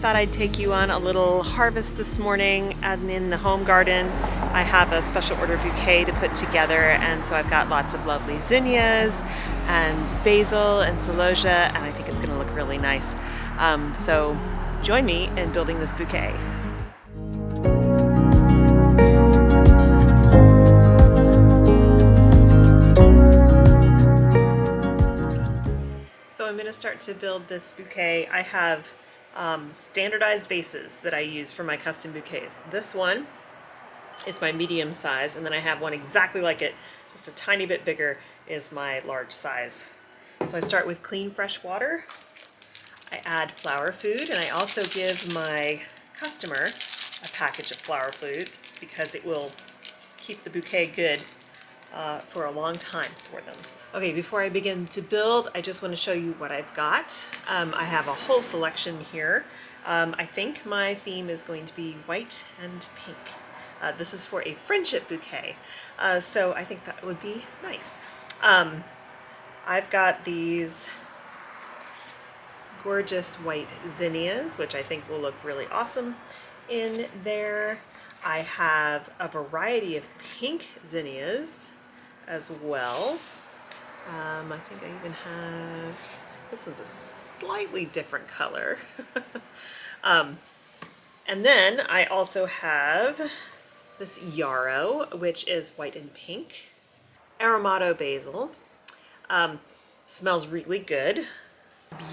thought I'd take you on a little harvest this morning and in the home garden. I have a special order bouquet to put together, and so I've got lots of lovely zinnias and basil and celosia, and I think it's going to look really nice. So join me in building this bouquet. So I'm going to start to build this bouquet. I have standardized vases that I use for my custom bouquets. This one is my medium size, and then I have one exactly like it, just a tiny bit bigger, is my large size. So I start with clean fresh water. I add flower food, and I also give my customer a package of flower food because it will keep the bouquet good for a long time for them. Okay, before I begin to build, I just want to show you what I've got. I have a whole selection here. I think my theme is going to be white and pink. This is for a friendship bouquet, so I think that would be nice. I've got these gorgeous white zinnias, which I think will look really awesome in there. I have a variety of pink zinnias as well. I think I even have, this one's a slightly different color. And then I also have this yarrow, which is white and pink. Aromato basil. Smells really good.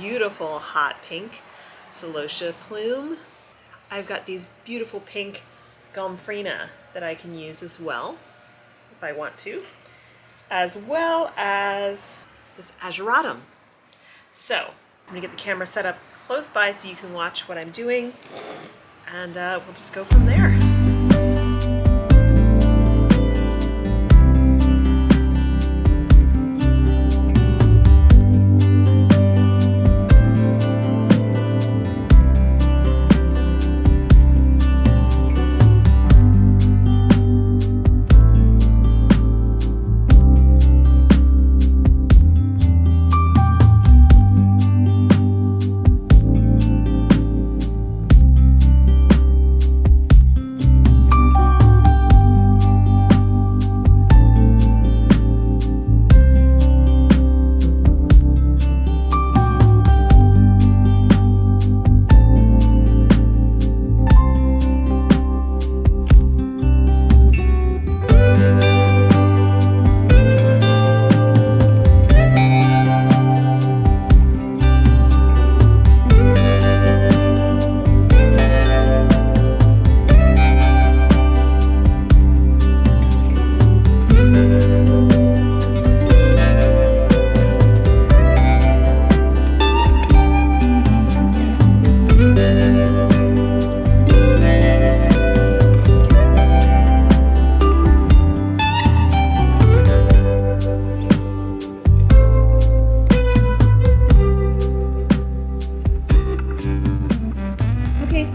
Beautiful hot pink celosia plume. I've got these beautiful pink gomphrena that I can use as well, if I want to, as well as this ageratum. So I'm gonna get the camera set up close by so you can watch what I'm doing, and we'll just go from there.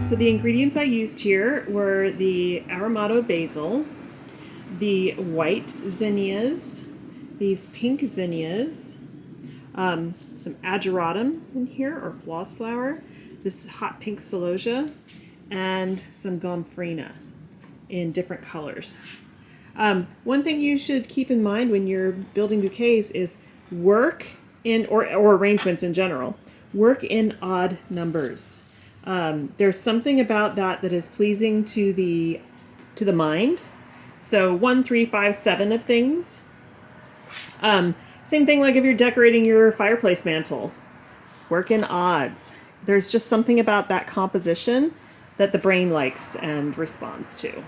So the ingredients I used here were the Aromato basil, the white zinnias, these pink zinnias, some ageratum in here, or floss flower, this hot pink celosia, and some gomphrena in different colors. One thing you should keep in mind when you're building bouquets is work in, or arrangements in general, work in odd numbers. There's something about that is pleasing to the mind. So 1, 3, 5, 7 of things. Same thing like if you're decorating your fireplace mantle. Work in odds. There's just something about that composition that the brain likes and responds to.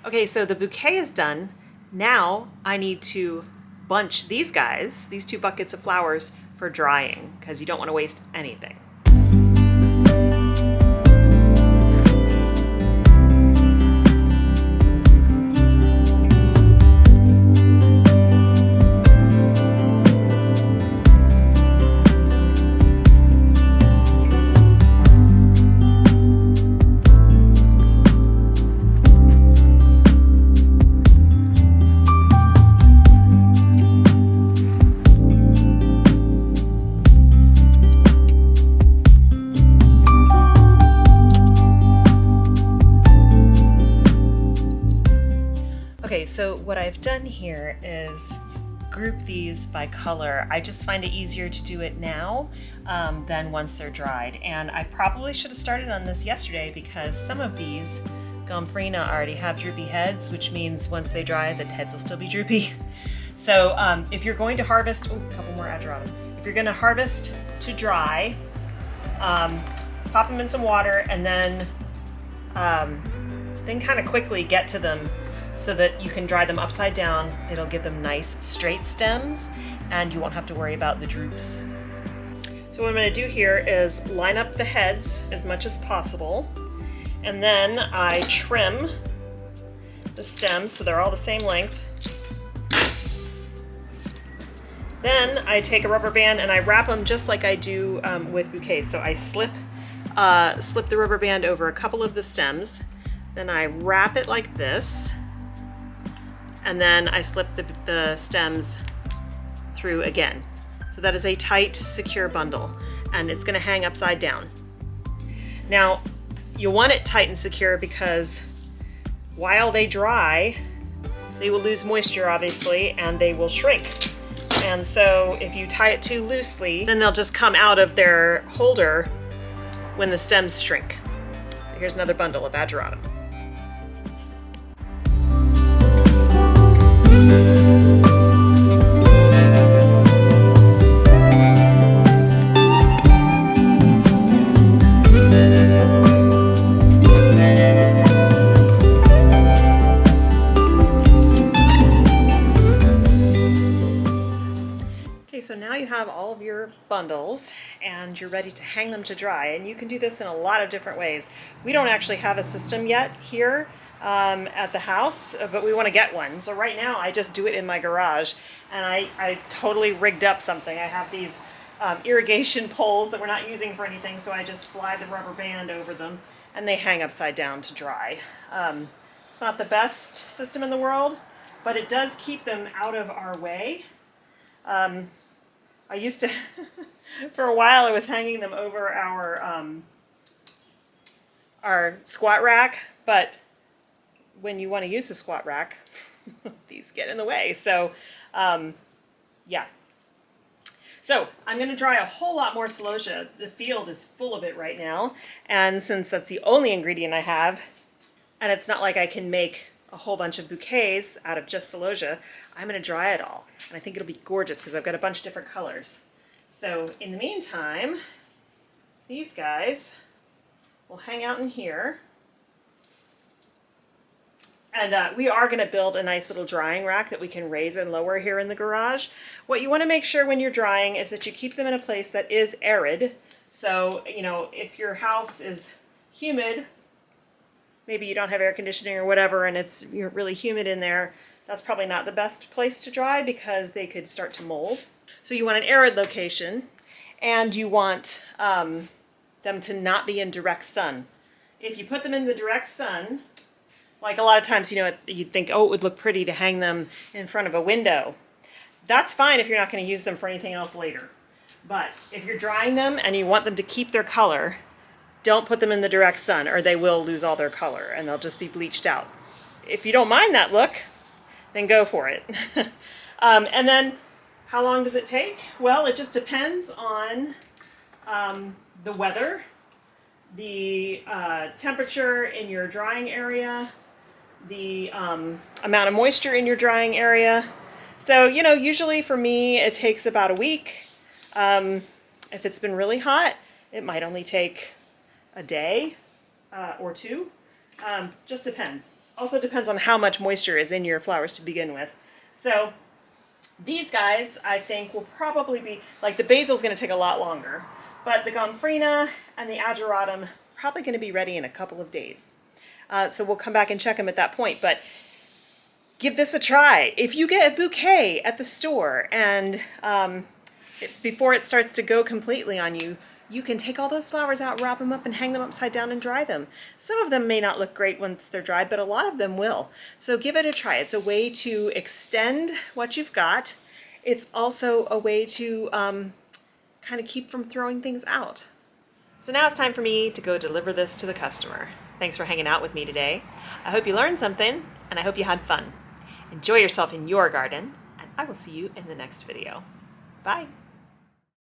Okay, so the bouquet is done. Now I need to bunch these guys, these 2 buckets of flowers, for drying, because you don't want to waste anything. so what I've done here is group these by color. I just find it easier to do it now than once they're dried. And I probably should have started on this yesterday because some of these Gomphrena already have droopy heads, which means once they dry, the heads will still be droopy. So if you're going to harvest, a couple more ageratum. If you're going to harvest to dry, pop them in some water and then kind of quickly get to them so that you can dry them upside down. It'll give them nice straight stems and you won't have to worry about the droops. So what I'm going to do here is line up the heads as much as possible, and then I trim the stems so they're all the same length. Then I take a rubber band and I wrap them just like I do with bouquets. So I slip the rubber band over a couple of the stems, then I wrap it like this, and then I slip the stems through again. So that is a tight, secure bundle, and it's going to hang upside down. Now, you want it tight and secure because while they dry, they will lose moisture, obviously, and they will shrink. And so if you tie it too loosely, then they'll just come out of their holder when the stems shrink. So here's another bundle of ageratum. So now you have all of your bundles and you're ready to hang them to dry, and you can do this in a lot of different ways. We don't actually have a system yet here at the house, but we want to get one. So right now I just do it in my garage, and I totally rigged up something. I have these irrigation poles that we're not using for anything, so I just slide the rubber band over them and they hang upside down to dry. It's not the best system in the world, but it does keep them out of our way. I used to, for a while, I was hanging them over our squat rack, but when you want to use the squat rack, these get in the way. So, yeah. So I'm going to dry a whole lot more celosia. The field is full of it right now, and since that's the only ingredient I have, and it's not like I can make a whole bunch of bouquets out of just celosia, I'm going to dry it all. And I think it'll be gorgeous because I've got a bunch of different colors. So in the meantime, these guys will hang out in here. And we are going to build a nice little drying rack that we can raise and lower here in the garage. What you want to make sure when you're drying is that you keep them in a place that is arid. So, you know, if your house is humid, maybe you don't have air conditioning or whatever, and it's really humid in there, that's probably not the best place to dry because they could start to mold. So you want an arid location, and you want them to not be in direct sun. If you put them in the direct sun, like a lot of times, you know, you'd think, oh, it would look pretty to hang them in front of a window. That's fine if you're not going to use them for anything else later. But if you're drying them and you want them to keep their color, don't put them in the direct sun or they will lose all their color and they'll just be bleached out. If you don't mind that look, then go for it. And then how long does it take? Well, it just depends on the weather, the temperature in your drying area, the amount of moisture in your drying area. So, you know, usually for me it takes about a week. If it's been really hot, it might only take a day or two. Just depends. Also depends on how much moisture is in your flowers to begin with. So these guys, I think, will probably be, like the basil's going to take a lot longer, but the Gomphrena and the ageratum probably going to be ready in a couple of days. So we'll come back and check them at that point, but give this a try. If you get a bouquet at the store and before it starts to go completely on you, you can take all those flowers out, wrap them up, and hang them upside down and dry them. Some of them may not look great once they're dried, but a lot of them will. So give it a try. It's a way to extend what you've got. It's also a way to kind of keep from throwing things out. So now it's time for me to go deliver this to the customer. Thanks for hanging out with me today. I hope you learned something, and I hope you had fun. Enjoy yourself in your garden, and I will see you in the next video. Bye.